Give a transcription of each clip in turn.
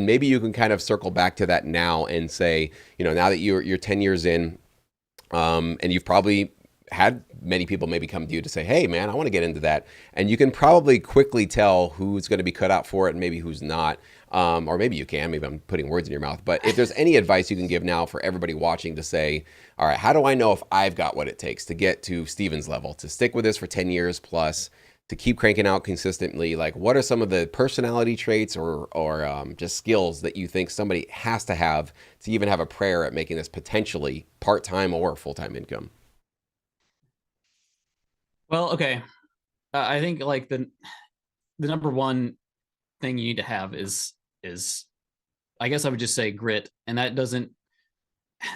maybe you can kind of circle back to that now and say, now that you're 10 years in, and you've probably had many people maybe come to you to say, hey, man, I want to get into that. And you can probably quickly tell who's going to be cut out for it and maybe who's not. Or maybe you can. Maybe I'm putting words in your mouth. But if there's any advice you can give now for everybody watching to say, all right, how do I know if I've got what it takes to get to Steven's level, to stick with this for 10 years plus, to keep cranking out consistently? Like, what are some of the personality traits or just skills that you think somebody has to have to even have a prayer at making this potentially part-time or full-time income? Well, okay. I think like the number one thing you need to have is I guess I would just say grit, and that doesn't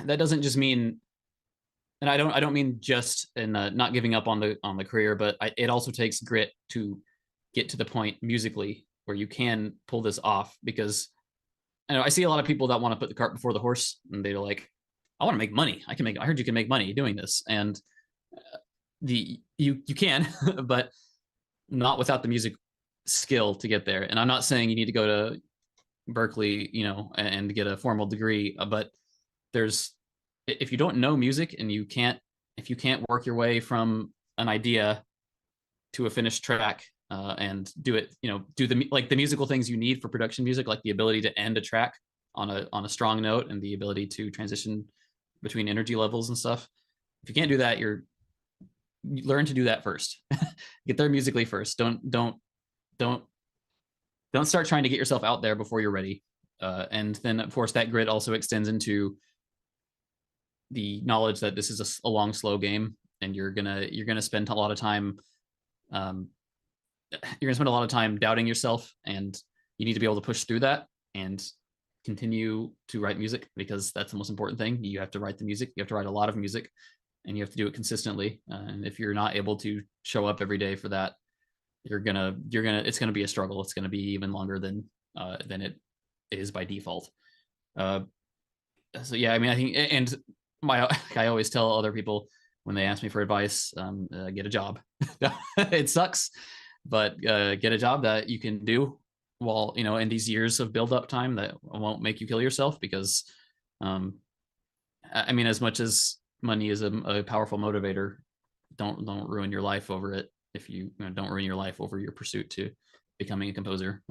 just mean, and I don't mean just in not giving up on the career, but it also takes grit to get to the point musically where you can pull this off. Because I see a lot of people that want to put the cart before the horse, and they're like, I want to make money. I heard you can make money doing this, and you can, but not without the music skill to get there. And I'm not saying you need to go to Berkeley, and get a formal degree, but there's if you don't know music and if you can't work your way from an idea to a finished track, and do it, do the musical things you need for production music, like the ability to end a track on a strong note and the ability to transition between energy levels and stuff. If you can't do that, you learn to do that first. Get there musically first. Don't don't start trying to get yourself out there before you're ready. And then of course that grit also extends into the knowledge that this is a long, slow game, and you're gonna spend a lot of time. Um, you're gonna spend a lot of time doubting yourself, and you need to be able to push through that and continue to write music, because that's the most important thing. You have to write the music. You have to write a lot of music, and you have to do it consistently. And if you're not able to show up every day for that, it's gonna be a struggle. It's gonna be even longer than it is by default. Uh, so yeah, I mean, I think, and my I always tell other people when they ask me for advice, get a job. It sucks, but get a job that you can do while in these years of build up time that won't make you kill yourself. Because um, I mean, as much as money is a powerful motivator, don't ruin your life over it. If you don't ruin your life over your pursuit to becoming a composer.